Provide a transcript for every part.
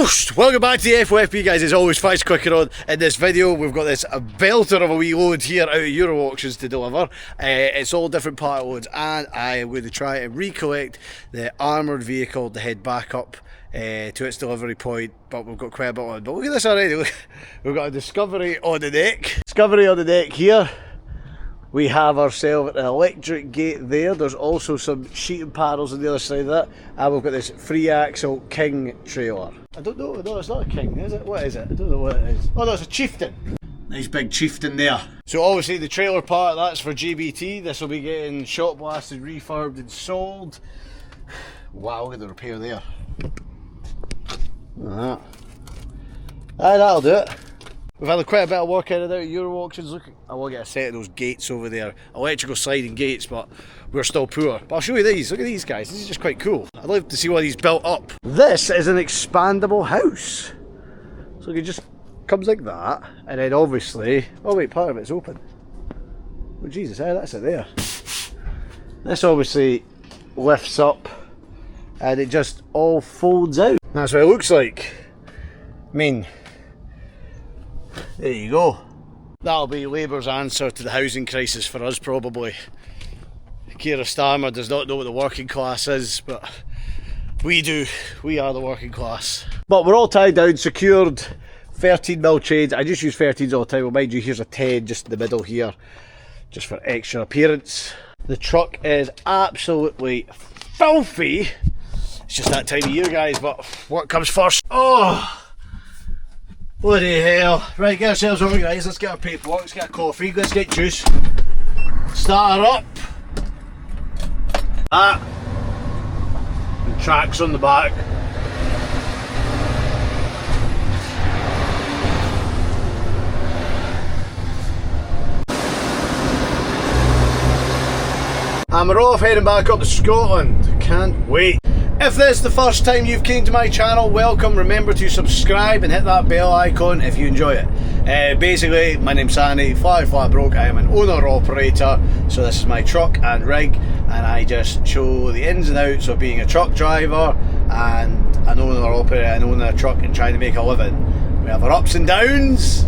Whoosh! Welcome back to the FOFB, guys. As always, fast quicker on. In this video, we've got this belter of a wee load here out of Euro auctions to deliver. It's all different part loads, and I am going to try and recollect the armoured vehicle to head back up to its delivery point. But we've got quite a bit on. But look at this already. Look, we've got a Discovery on the deck. Discovery on the deck here. We have ourselves an electric gate there. There's also some sheeting panels on the other side of that. And we've got this 3-axle King trailer. I don't know, no, it's not a King, is it? What is it? I don't know what it is. Oh no, it's a Chieftain. Nice big Chieftain there. So obviously the trailer part, that's for GBT. This will be getting shot blasted, refurbed and sold. Wow, look at the repair there. Look at that. Aye, that'll do it. We've had quite a bit of work out of the Euro auctions. Look, I will get a set of those gates over there. Electrical sliding gates, but we're still poor. But I'll show you these. Look at these guys. This is just quite cool. I'd love to see what he's built up. This is an expandable house. So it just comes like that. And then obviously... Oh wait, part of it's open. Oh Jesus, that's it there. This obviously lifts up. And it just all folds out. That's what it looks like. I mean... There you go. That'll be Labour's answer to the housing crisis for us, probably. Keir Starmer does not know what the working class is, but we do. We are the working class. But we're all tied down, secured, 13mm chains. I just use 13s all the time. Well, mind you, here's a 10 just in the middle here, just for extra appearance. The truck is absolutely filthy. It's just that time of year, guys, but what comes first? Oh! Bloody hell. Right, get ourselves organised. Let's get our paperwork, let's get a coffee, let's get juice. Start her up. That. And tracks on the back. And we're off heading back up to Scotland. Can't wait. If this is the first time you've came to my channel, welcome. Remember to subscribe and hit that bell icon if you enjoy it. Basically, my name's Sandy, flat broke. I am an owner-operator, so this is my truck and rig, and I just show the ins and outs of being a truck driver and an owner-operator and owning a truck and trying to make a living. We have our ups and downs.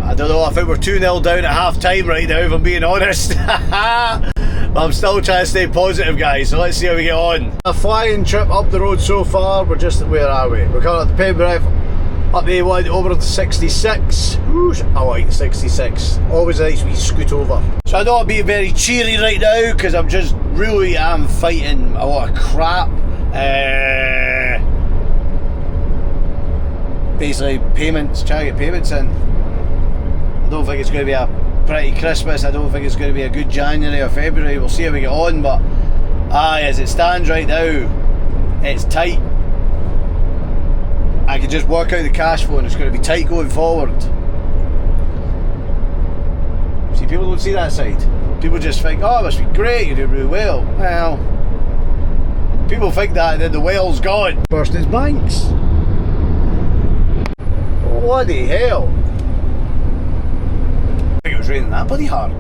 I don't know, I think we're 2-0 down at half time right now, if I'm being honest. But I'm still trying to stay positive, guys, so let's see how we get on. A flying trip up the road so far. We're just, where are we? We're coming up the Pembroke, up the A1 over to 66. Ooh, I like 66. Always a nice wee scoot over. So I don't want to be very cheery right now, because I'm just really am fighting a lot of crap. Basically payments, trying to get payments in. I don't think it's going to be a pretty Christmas. I don't think it's going to be a good January or February. We'll see how we get on, but as it stands right now, it's tight. I can just work out the cash flow and it's going to be tight going forward. See, people don't see that side. People just think, oh, it must be great, you're doing really well. Well, people think that and then the well's gone. First is banks. Bloody hell. It was raining that bloody hard.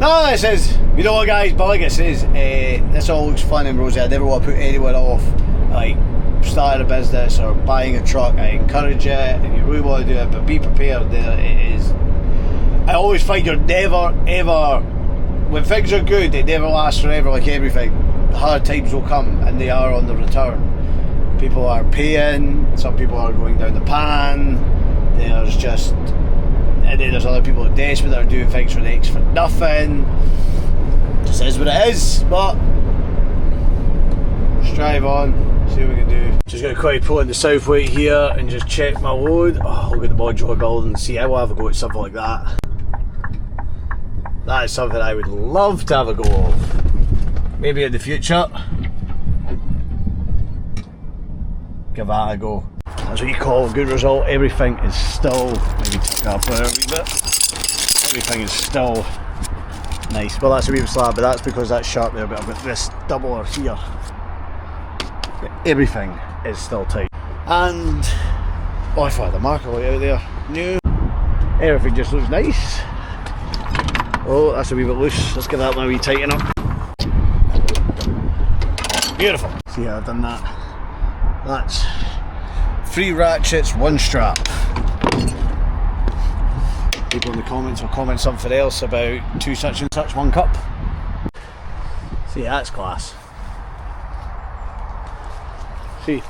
No, this is, you know what guys, but like it says, this all looks fun and rosy. I never want to put anyone off, like starting a business or buying a truck. I encourage it and you really want to do it, but be prepared. There it is. I always find you're never ever, when things are good, they never last forever like everything. Hard times will come and they are on the return. People are paying, some people are going down the pan, there's just... And then there's other people who are desperate that are doing things for next for nothing. Just is what it is, but strive on, see what we can do. Just going to quickly pull in the south weight here and just check my load. Oh, look at the modular building. See, I will have a go at something like that. That is something I would love to have a go of. Maybe in the future. Give that a go. That's what you call a good result. Everything is still, maybe tuck up there a wee bit. Everything is still nice. Well, that's a wee slab, but that's because that's sharp there, but I've got this doubler here. Everything is still tight. And, oh, I thought the marker light out there. New. Everything just looks nice. Oh, that's a wee bit loose. Let's give that one a wee tighten up. Beautiful. See how I've done that. That's 3 ratchets, 1 strap. People in the comments will comment something else about 2 such and such, 1 cup. See, that's class. See,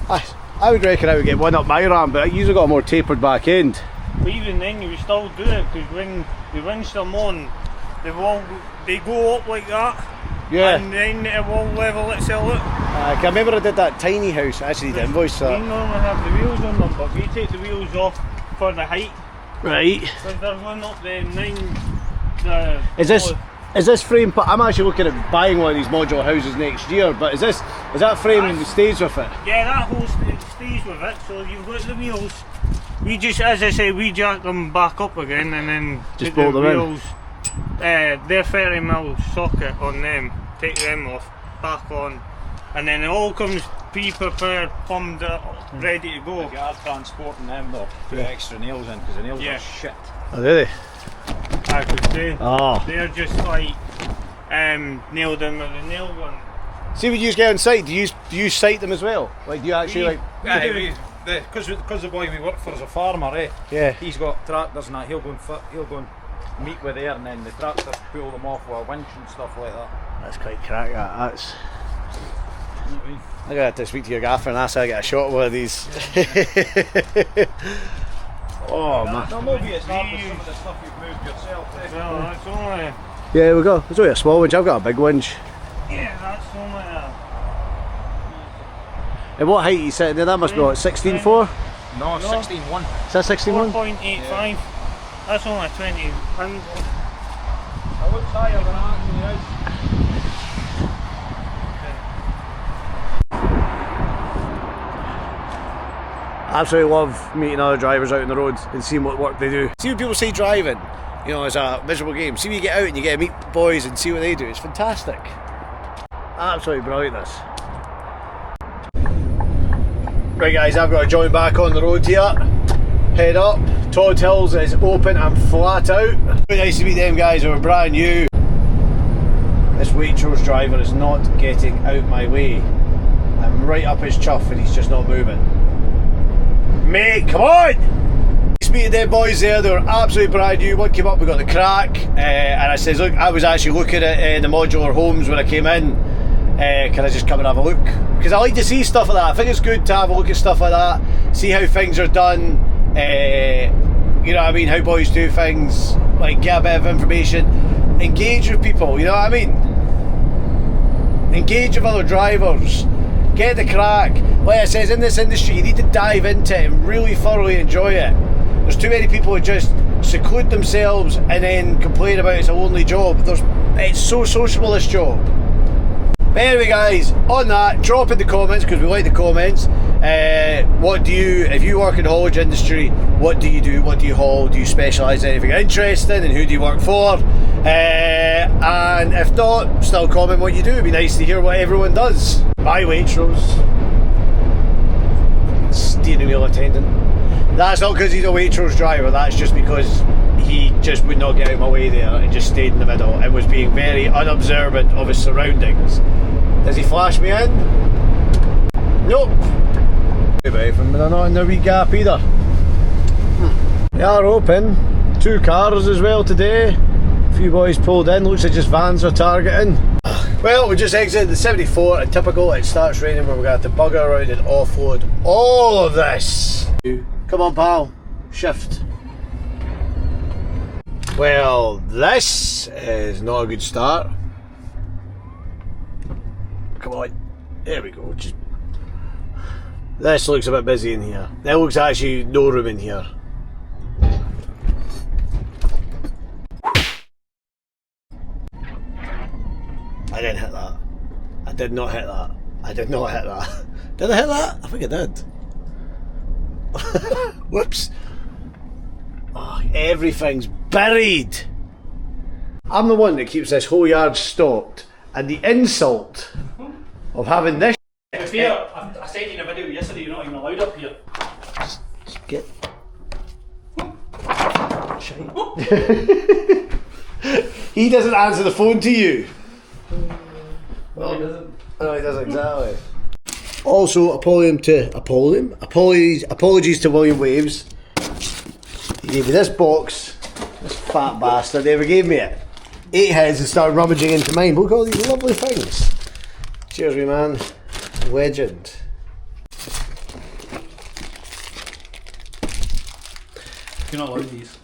I would reckon I would get one up my ram, but I usually got a more tapered back end. But even then, you still do it, because when the winds come on, they go up like that. Yeah. And then it will level itself out. I remember I did that tiny house. I actually did invoice that. We normally have the wheels on them, but we take the wheels off for the height. Right. Because they're going up the 9. Is this frame? I'm actually looking at buying one of these modular houses next year. But is that frame stays with it? Yeah, that whole stays with it. So you've got the wheels. We just, as I say, we jack them back up again and then just put bolt the them wheels. Their 30mm socket on them. Take them off, back on, and then it all comes pre-prepared, plumbed, ready to go. If you are transporting them though, put extra nails in, because the nails are shit. Oh, do they? I could say. Oh. They're just like nailed in with a nail gun. See, when you get on site, do you sight them as well? Like, do you actually Because the boy we work for is a farmer, Yeah. He's got tractors and that. He'll go and meet with there, and then the tractors pull them off with a winch and stuff like that. That's quite crack. That's. You know what I mean? I'm gonna have to speak to your gaffer and ask how I get a shot of one of these. Oh man. No, maybe it's not with some of the stuff you've moved yourself. Well, that's only. Yeah, there we go. There's only a small winch. I've got a big winch. Yeah, that's only a. And what height are you sitting there? That must be what, 16.4? No, 16.1. Is that 16.1? 4.85. That's only 20. It looks higher than it actually is. I absolutely love meeting other drivers out on the road and seeing what work they do. See when people say driving, you know, it's a miserable game. See when you get out and you get to meet boys and see what they do. It's fantastic. Absolutely brilliant, this. Right guys, I've got to join back on the road here. Head up. Todd Hills is open and flat out. Very nice to meet them guys who are brand new. This Waitrose driver is not getting out my way. I'm right up his chuff and he's just not moving. Mate, come on! Meeting them boys there, they were absolutely brand new. One came up, we got the crack, and I says, look, I was actually looking at the modular homes when I came in. Can I just come and have a look? Because I like to see stuff like that. I think it's good to have a look at stuff like that, see how things are done, you know what I mean, how boys do things, like get a bit of information, engage with people, you know what I mean? Engage with other drivers, get the crack. Like I says, in this industry you need to dive into it and really thoroughly enjoy it. There's too many people who just seclude themselves and then complain about it's a lonely job. It's so sociable, this job. But anyway guys, on that, drop in the comments, because we like the comments. What do you, if you work in the haulage industry, what do you do? What do you haul? Do you specialise in anything interesting? And who do you work for? And if not, still comment what you do. It'd be nice to hear what everyone does. Bye Waitrose. Steering wheel attendant. That's not because he's a Waitrose driver, that's just because he just would not get out of my way there and just stayed in the middle and was being very unobservant of his surroundings. Does he flash me in? Nope. They're not in the wee gap either. They are open. 2 cars as well today. A few boys pulled in, looks like just vans are targeting. Well, we just exited the 74 and typical, it starts raining where we're going to have to bugger around and offload all of this. Come on pal, shift. Well, this is not a good start. Come on, there we go. This looks a bit busy in here. There looks actually no room in here. I didn't hit that. I did not hit that. I did not hit that. Did I hit that? I think I did. Whoops. Oh, everything's buried. I'm the one that keeps this whole yard stocked, and the insult of having this I said in a video yesterday you're not even allowed up here. Just get shite. He doesn't answer the phone to you. No, he doesn't. No, he doesn't exactly. Also, apologies to William Waves. He gave me this box. This fat bastard never gave me it. 8 heads and started rummaging into mine. But look at all these lovely things. Cheers, me man. Legend. You're not allowed these.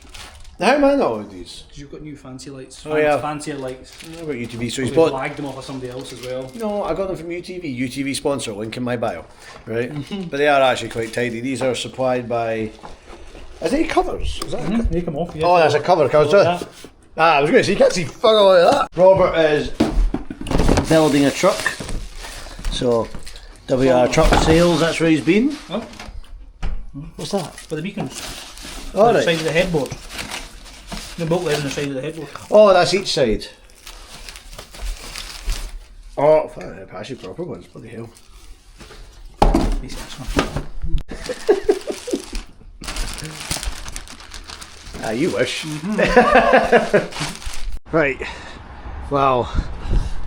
How am I not allowed these? Because you've got new fancy lights. Oh, yeah. Fancier lights. I've got UTV, so We he's bought. flagged them off of somebody else as well. No, I got them from UTV. UTV sponsor, link in my bio. Right? But they are actually quite tidy. These are supplied by. Is they covers? Is that a They come off, yeah. Oh, that's a cover. I was going to say, you can't see fuck all of that. Robert is building a truck. So, WR Truck Sales, that's where he's been. Oh, What's that? for the beacons. Oh, On the right. side of the headboard. The bolt there on the side of the headboard. Oh, that's each side. Oh, fuck, actually proper ones, bloody hell. These guys. Ah, you wish. Right, well,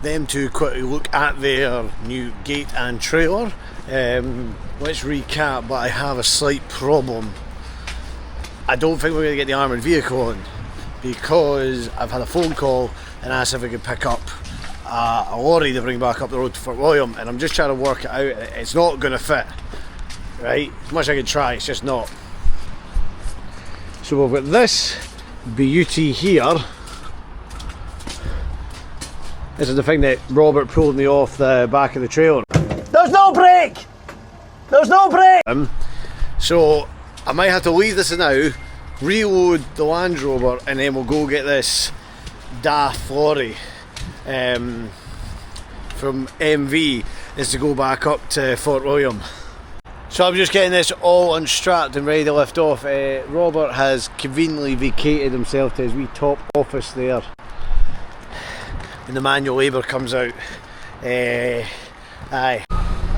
them two quickly look at their new gate and trailer. Let's recap, but I have a slight problem. I don't think we're going to get the armoured vehicle on because I've had a phone call and asked if we could pick up a lorry to bring back up the road to Fort William, and I'm just trying to work it out. It's not going to fit, right? As much as I can try, it's just not. So we've got this beauty here. This is the thing that Robert pulled me off the back of the trailer. There's no brake! There's no brake! So I might have to leave this now, reload the Land Rover, and then we'll go get this daft lorry from MV is to go back up to Fort William. So I'm just getting this all unstrapped and ready to lift off. Robert has conveniently vacated himself to his wee top office there. When the manual labour comes out. Aye.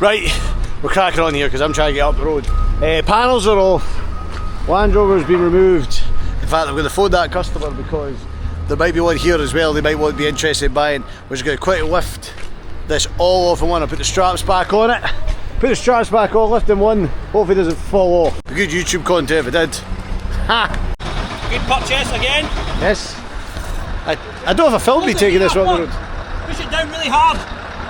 Right, we're cracking on here because I'm trying to get up the road. Panels are off. Land Rover's been removed. In fact, I'm going to phone that customer because there might be one here as well they might want to be interested in buying. We're just going to quickly lift this all off in one. I'll put the straps back on it. Put the straps back on, lift in one, hopefully it doesn't fall off. A good YouTube content if it did. Ha! Good purchase again. Yes. I don't have a film me taking this on the road. Push it down really hard.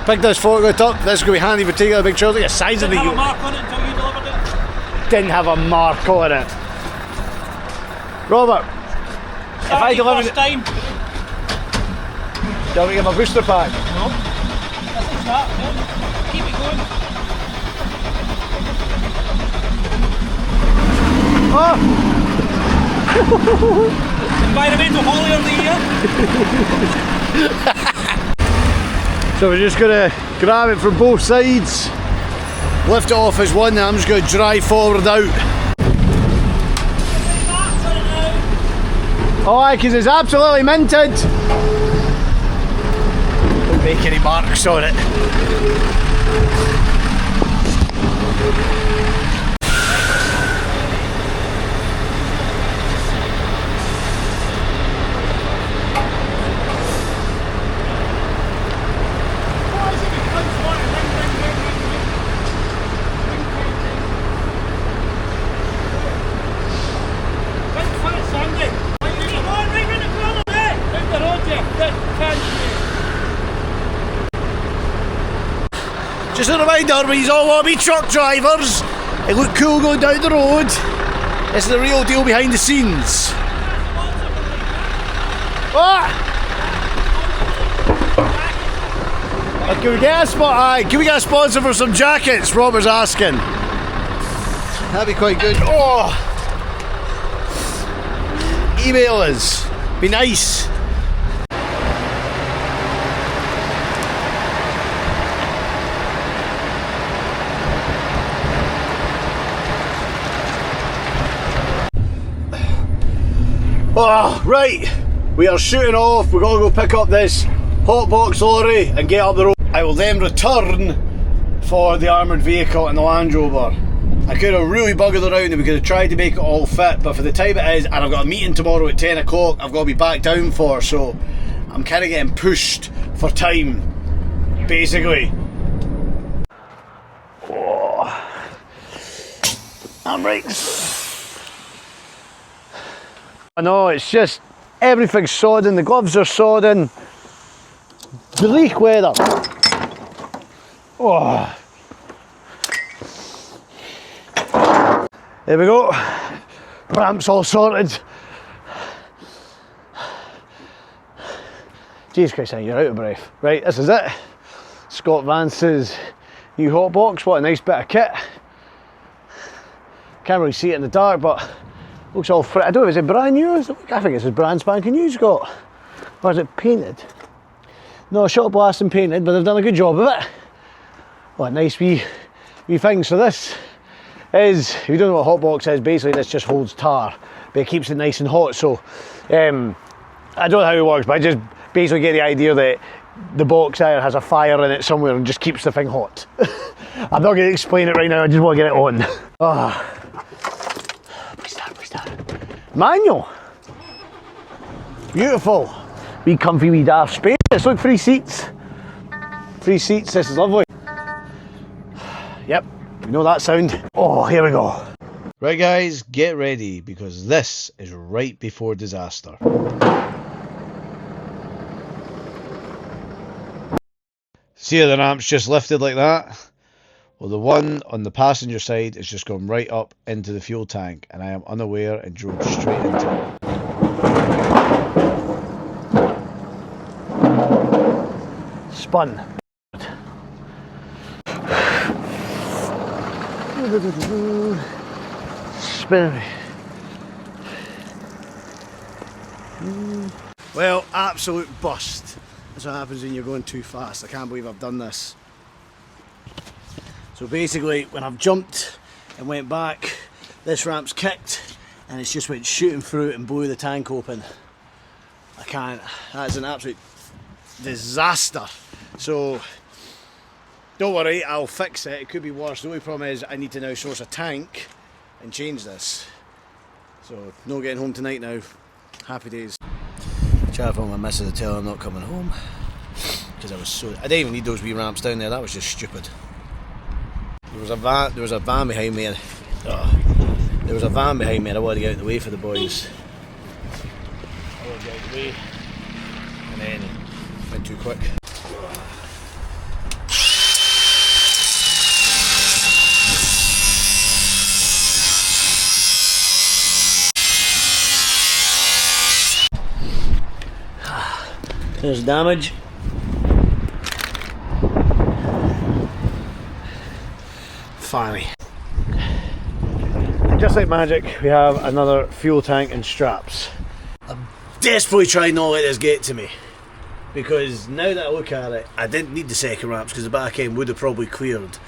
Pick this forklift up, this is going to be handy for taking a big trailer. Look at the size of the Didn't have a unit. mark on it until you delivered it. Didn't have a mark on it. Robert, if I delivered it, time. do I give him a booster pack? No. That's a start. Yeah. Keep it going. Oh! Environmental holiday of the year. So we're just going to grab it from both sides, lift it off as one, and I'm just going to drive forward out. Oh aye, because it's absolutely minted. Don't make any marks on it. Just a reminder, we all want to be truck drivers. It look cool going down the road. This is the real deal behind the scenes. What? Can we get a spot? Aye, can we get a sponsor for some jackets? Robert's asking. That'd be quite good. Oh! Email us. Be nice. Oh, right, we are shooting off. We're going to go pick up this hot box lorry and get up the road. I will then return for the armoured vehicle and the Land Rover. I could have really buggered around and we could have tried to make it all fit, but for the time it is, and I've got a meeting tomorrow at 10 o'clock I've got to be back down for, so I'm kind of getting pushed for time, basically. brakes. I know, it's just everything's sodden, the gloves are sodden. Bleak weather. Oh. There we go. Ramps all sorted. Jeez Christ, you're out of breath. Right, this is it. Scott Vance's new hot box. What a nice bit of kit. Can't really see it in the dark, but looks all fresh. I don't know, is it brand new? I think it's brand spanking new, Scott. Or is it painted? No, shot blast and painted, but they've done a good job of it. What a nice wee thing. So this is, if you don't know what hot box is, basically this just holds tar, but it keeps it nice and hot. So I don't know how it works, but I just basically get the idea that the box either has a fire in it somewhere and just keeps the thing hot. I'm not going to explain it right now, I just want to get it on. Oh. Please start. Manual. Beautiful. Wee comfy wee daft space. Look, 3 seats. 3 seats, this is lovely. Yep, you know that sound. Oh, here we go. Right guys, get ready because this is right before disaster. See how the ramp's just lifted like that? Well, the one on the passenger side is just gone right up into the fuel tank and I am unaware and drove straight into it. Spun. Spin. Well, absolute bust. That's what happens when you're going too fast. I can't believe I've done this. So basically, when I've jumped and went back, this ramp's kicked and it's just went shooting through it and blew the tank open. I can't. That's an absolute disaster. So don't worry, I'll fix it. It could be worse. The only problem is I need to now source a tank and change this. So no getting home tonight now. Happy days. Chat from my missus to tell her I'm not coming home because I didn't even need those wee ramps down there. That was just stupid. There was a van behind me and there was a van behind me and I wanted to get out of the way for the boys. I wanted to get out of the way and then went too quick. There's damage. Finally. Just like magic, we have another fuel tank and straps. I'm desperately trying not to let this get to me. Because now that I look at it, I didn't need the second ramps because the back end would have probably cleared.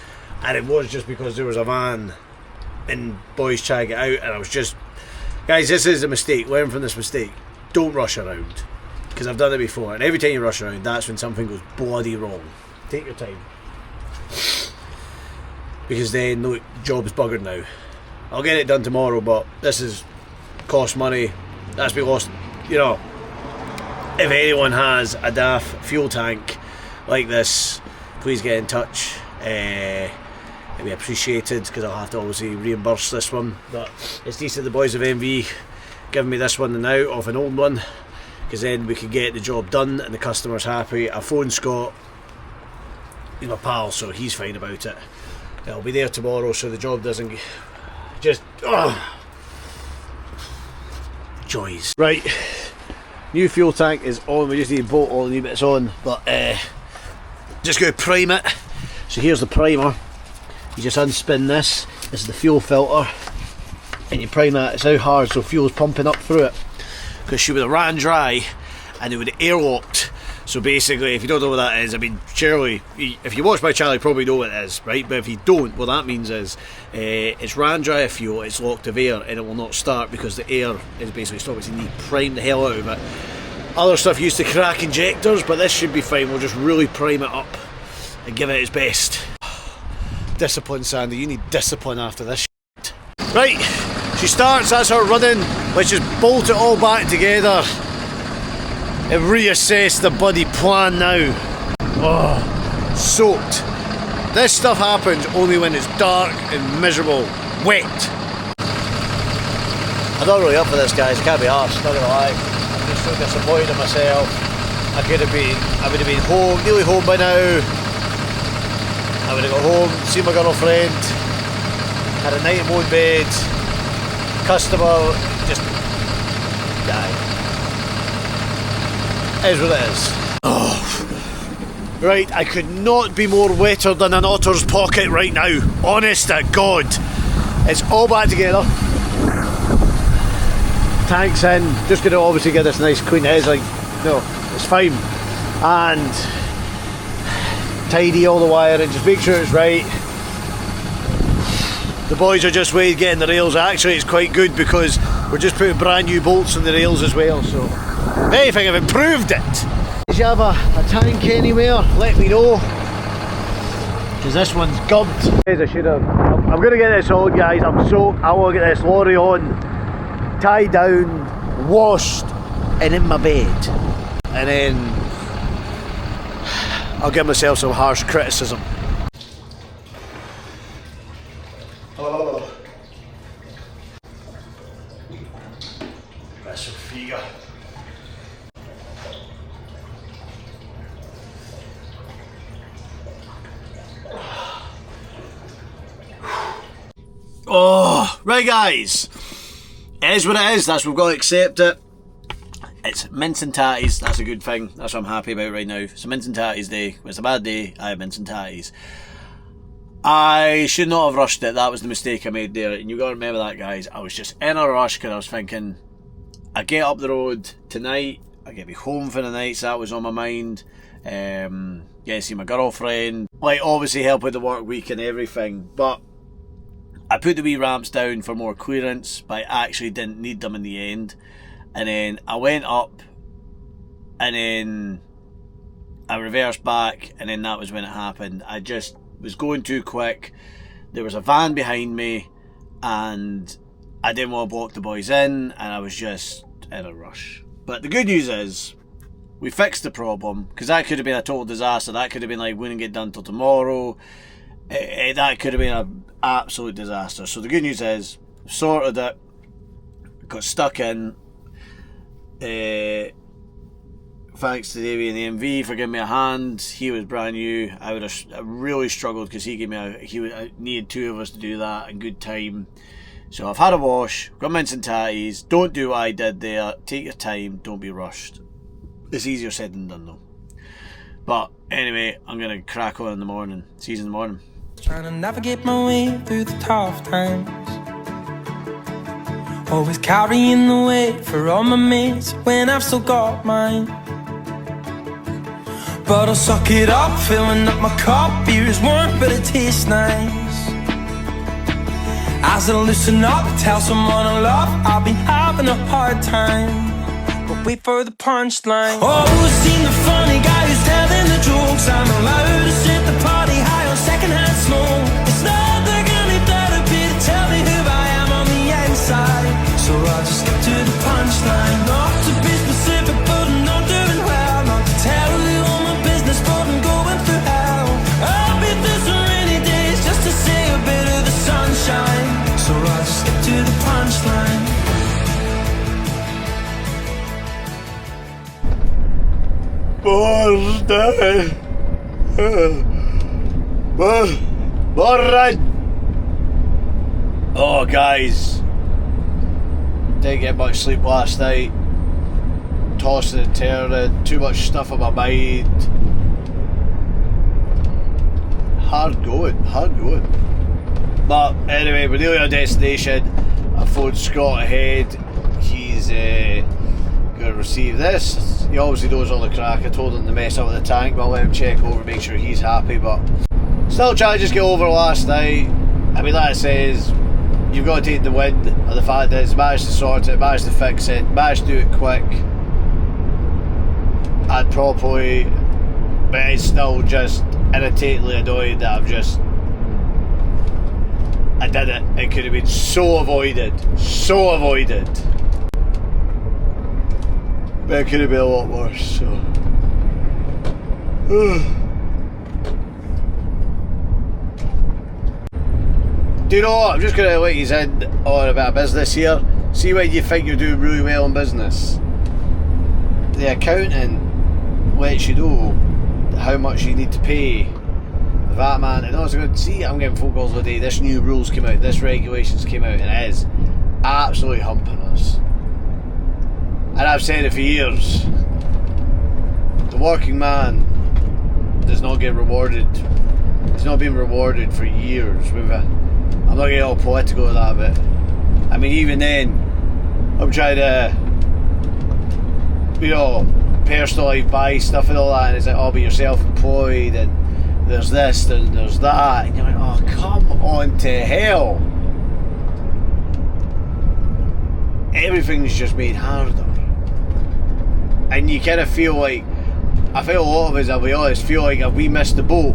And it was just because there was a van and boys trying to get out and I was just... Guys, this is a mistake. Learn from this mistake. Don't rush around. Because I've done it before, and every time you rush around, that's when something goes bloody wrong. Take your time. Because then, no, job's buggered now. I'll get it done tomorrow, but this is cost money. That's been lost, you know. If anyone has a daft fuel tank like this, please get in touch. It'd be appreciated, because I'll have to obviously reimburse this one. But it's decent the boys of MV giving me this one now off an old one. Because then we can get the job done and the customer's happy. I phoned Scott, he's my pal, so he's fine about it. I'll be there tomorrow so the job doesn't just joys. Right, new fuel tank is on. We just need to bolt all the new bits on, but just going to prime it. So here's the primer. You just unspin this. This is the fuel filter, and you prime that. It's how hard, so fuel's pumping up through it. Because she would have ran dry and it would have airlocked. So basically, if you don't know what that is, I mean, surely, if you watch my channel, you probably know what it is, right? But if you don't, what that means is it's ran dry of fuel, it's locked of air, and it will not start because the air is basically stopping. So you need to prime the hell out of it. Other stuff used to crack injectors, but this should be fine. We'll just really prime it up and give it its best. Discipline, Sandy. You need discipline after this shit. Right. She starts, that's her running. Let's just bolt it all back together and reassess the bloody plan now. Oh, soaked. This stuff happens only when it's dark and miserable, wet. I'm not really up for this, guys. I can't be arsed, not gonna lie. I'm just so disappointed in myself. I would have been home, nearly home by now. I would have got home, seen my girlfriend, had a night in my own bed, customer, just died. It is what it is. Oh. Right, I could not be more wetter than an otter's pocket right now. Honest to God. It's all back together. Tanks in, just going to obviously get this nice clean heading. No, it's fine. And tidy all the wiring, just make sure it's right. The boys are just waiting getting the rails. Actually, it's quite good because we're just putting brand new bolts in the rails as well. So, if anything, I've improved it. If you have a tank anywhere, let me know. Because this one's gubbed. I should have. I'm going to get this on, guys. I'm soaked. I want to get this lorry on, tied down, washed, and in my bed. And then I'll give myself some harsh criticism. Oh. That's some figure. Oh, right guys. It is what it is. That's what we've got to accept it. It's mince and tatties. That's a good thing. That's what I'm happy about right now. It's a mince and tatties day. When it's a bad day, I have mince and tatties. I should not have rushed it. That was the mistake I made there. And you got to remember that, guys. I was just in a rush because I was thinking, I get up the road tonight, I get me home for the night, so that was on my mind. Yeah, see my girlfriend. Like, obviously help with the work week and everything. But I put the wee ramps down for more clearance, but I actually didn't need them in the end. And then I went up, and then I reversed back, and then that was when it happened. I just was going too quick. There was a van behind me, and I didn't want to block the boys in, and I was just in a rush. But the good news is, we fixed the problem, because that could have been a total disaster. That could have been like, wouldn't get done till tomorrow. That could have been an absolute disaster. So the good news is, sorted it, got stuck in. Thanks to Davey and the MV for giving me a hand. He was brand new. I would have really struggled because he gave me I needed two of us to do that in good time. So I've had a wash, got mince and tatties. Don't do what I did there. Take your time, don't be rushed. It's easier said than done though. But anyway, I'm gonna crack on in the morning. See you in the morning. Trying to navigate my way through the tough times, always carrying the weight for all my mates when I've still got mine. But I'll suck it up, filling up my cup. Beer is warm, but it tastes nice. As I loosen up, tell someone I love, I've been having a hard time. But wait for the punchline. Oh, seen the funny guy who's telling the jokes. I'm allowed to sit the party high on secondhand smoke. It's not like any therapy to tell me who I am on the inside. So I'll just get to the punchline. Not to be specific, but I'm not doing well. Not to tell you all my business, but I'm going through hell. I'll be through some rainy days just to see a bit of the sunshine. So I'll just get to the punchline. Oh guys, didn't get much sleep last night. Tossing and turning, too much stuff on my mind. Hard going. But anyway, we're nearly on destination. I phoned Scott ahead. He's going to receive this. He obviously knows all the crack. I told him to mess up with the tank, but I'll let him check over, make sure he's happy. But still trying to just get over last night. I mean, like I says, you've got to take the win of the fact that it's managed to sort it, managed to fix it, managed to do it quick and properly. But it's still just irritatingly annoying that I did it. It could have been so avoided. But it could have been a lot worse, so. Do you know what? I'm just going to let you in on a bit of business here. see when you think you're doing really well in business, the accountant lets you know how much you need to pay the VAT man, and also going, see, I'm getting phone calls all day, this new rules came out, this regulations came out, and it is absolutely humping us. And I've said it for years, the working man does not get rewarded. He's not been rewarded for years. I'm not getting all political with that, but I mean, even then, I'm trying to, you know, personally buy stuff and all that, and it's like, oh, but you're self-employed, and there's this, and there's that, and you're like, oh, come on to hell. Everything's just made harder. And you kind of feel like, I feel a lot of us, I'll be honest, feel like have we missed the boat?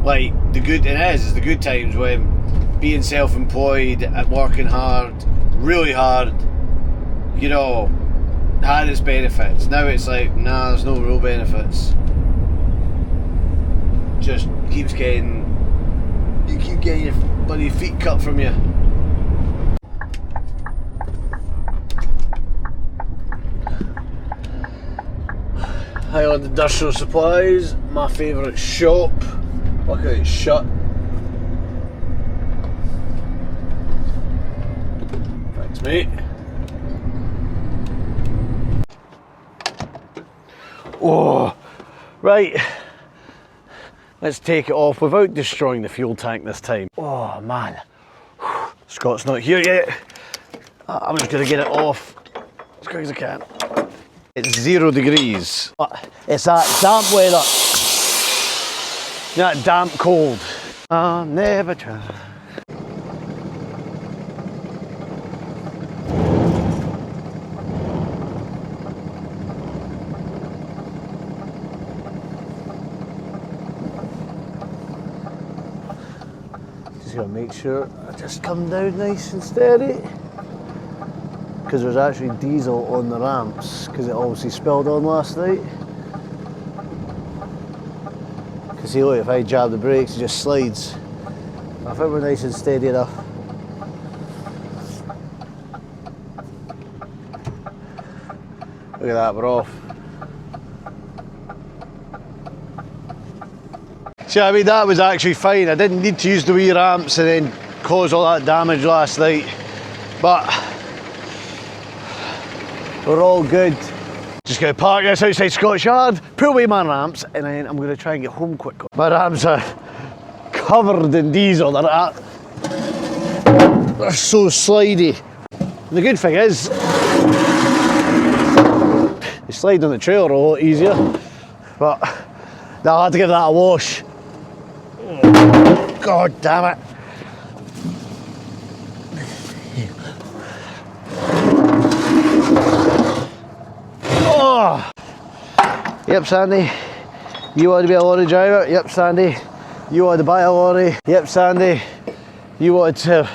Like, the good, it's the good times when being self-employed and working hard, really hard, you know, had its benefits. Now it's like, nah, there's no real benefits. Just keeps getting, you keep getting your bloody feet cut from you. Highland Industrial Supplies, my favourite shop. Look how it's shut. Thanks, mate. Oh, right. Let's take it off without destroying the fuel tank this time. Oh man, Scott's not here yet. I'm just going to get it off as quick as I can. It's 0 degrees. It's that damp weather. That damp cold. I'll never try. Just gotta make sure I just come down nice and steady. Because there's actually diesel on the ramps, because it obviously spilled on last night. Because see, look, if I jab the brakes, it just slides. I think we're nice and steady enough. Look at that, we're off. See, I mean, that was actually fine. I didn't need to use the wee ramps and then cause all that damage last night. But we're all good. Just gonna park this outside Scottish Yard, pull away my ramps, and then I'm gonna try and get home quickly. My ramps are covered in diesel. They're so slidey. And the good thing is, they slide on the trailer a lot easier. But now I had to give that a wash. God damn it. Oh. Yep, Sandy, you want to be a lorry driver? Yep, Sandy, you want to buy a lorry? Yep, Sandy, you want to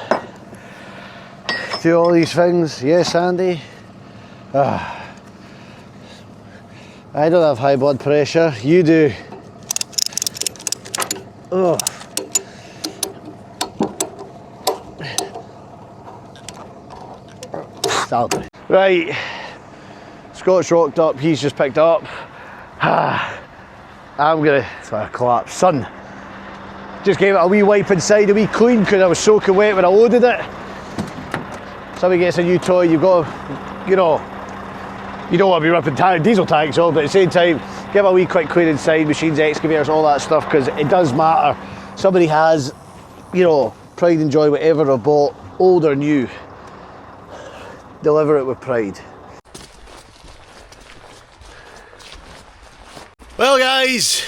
do all these things? Yes, Sandy. I don't have high blood pressure, you do. Oh. Right, Scott's rocked up, he's just picked up. I'm gonna collapse. Son, just gave it a wee wipe inside, a wee clean, because I was soaking wet when I loaded it. Somebody gets a new toy, you've got to, you don't want to be ripping diesel tanks off, but at the same time, give a wee quick clean inside, machines, excavators, all that stuff, because it does matter. Somebody has, pride and joy, whatever they've bought, old or new. Deliver it with pride. Well guys,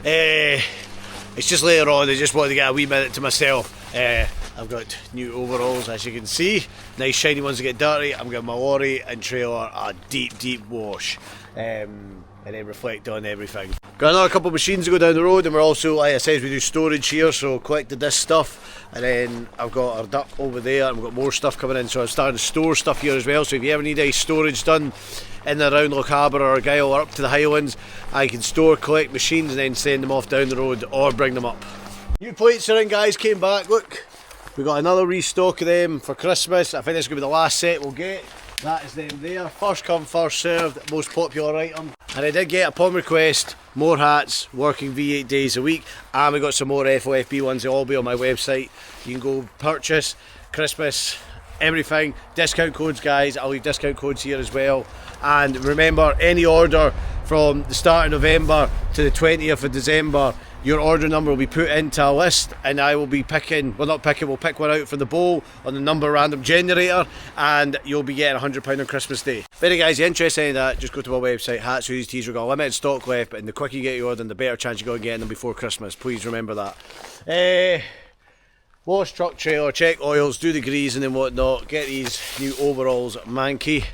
it's just later on, I just wanted to get a wee minute to myself. I've got new overalls, as you can see, nice shiny ones to get dirty. I'm getting my lorry and trailer a deep wash, and then reflect on everything. Got another couple of machines to go down the road, and we're also, like I said, we do storage here, so collected this stuff, and then I've got our duck over there, and we've got more stuff coming in, so I'm starting to store stuff here as well. So if you ever need any storage done in and around Lochaber or Argyll or up to the Highlands, I can store, collect machines and then send them off down the road or bring them up. New plates are in, guys, came back, look. We got another restock of them for Christmas. I think this is going to be the last set we'll get. That is them there. First come, first served, most popular item. And I did get, upon request, more hats, working V8 days a week. And we got some more FOFB ones. They'll all be on my website. You can go purchase, Christmas, everything. Discount codes, guys. I'll leave discount codes here as well. And remember, any order from the start of November to the 20th of December, your order number will be put into a list, and I will be picking, well not picking, we'll pick one out for the bowl on the number random generator, and you'll be getting £100 on Christmas Day. If any guys are interested in that, just go to my website, hats, hoodies, tees. We've got a limited stock left, and the quicker you get your order, the better chance you got of getting them before Christmas. Please remember that. Wash truck trailer, check oils, do the greasing and whatnot, get these new overalls manky.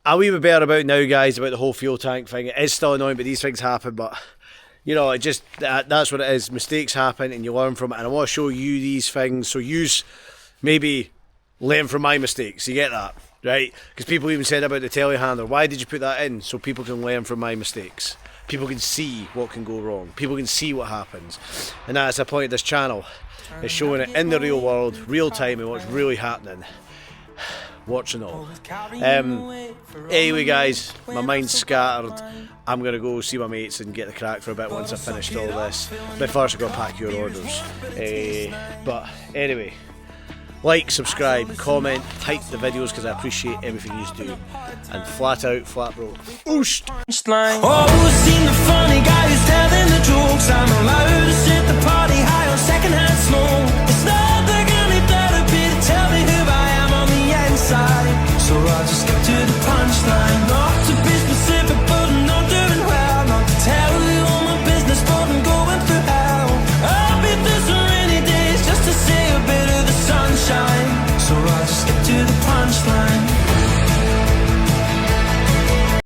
A wee bit better about now, guys, about the whole fuel tank thing. It is still annoying, but these things happen, but you know, it just, that's what it is. Mistakes happen and you learn from it, and I want to show you these things so you maybe learn from my mistakes. You get that, right? Because people even said about the telehandler, why did you put that in? So people can learn from my mistakes. People can see what can go wrong. People can see what happens. And that's the point of this channel, is showing it in the real world, real time, and what's really happening. Watching all. Anyway guys, my mind's scattered. I'm going to go see my mates and get the crack for a bit once I've finished all this. But first I've got to pack your orders. But anyway, like, subscribe, comment, type the videos because I appreciate everything you do. And flat out, flat broke. Oosh! Oh, seen the funny guy who's telling the jokes. I'm allowed to sit the party high on secondhand smoke. It's not the any better be to tell me who I am on the inside. So I'll just get to the punchline. Not to be specific, but I'm not doing well. Not to tell you all my business, but I'm going through hell. I'll be through some rainy days just to see a bit of the sunshine. So I'll just get to the punchline.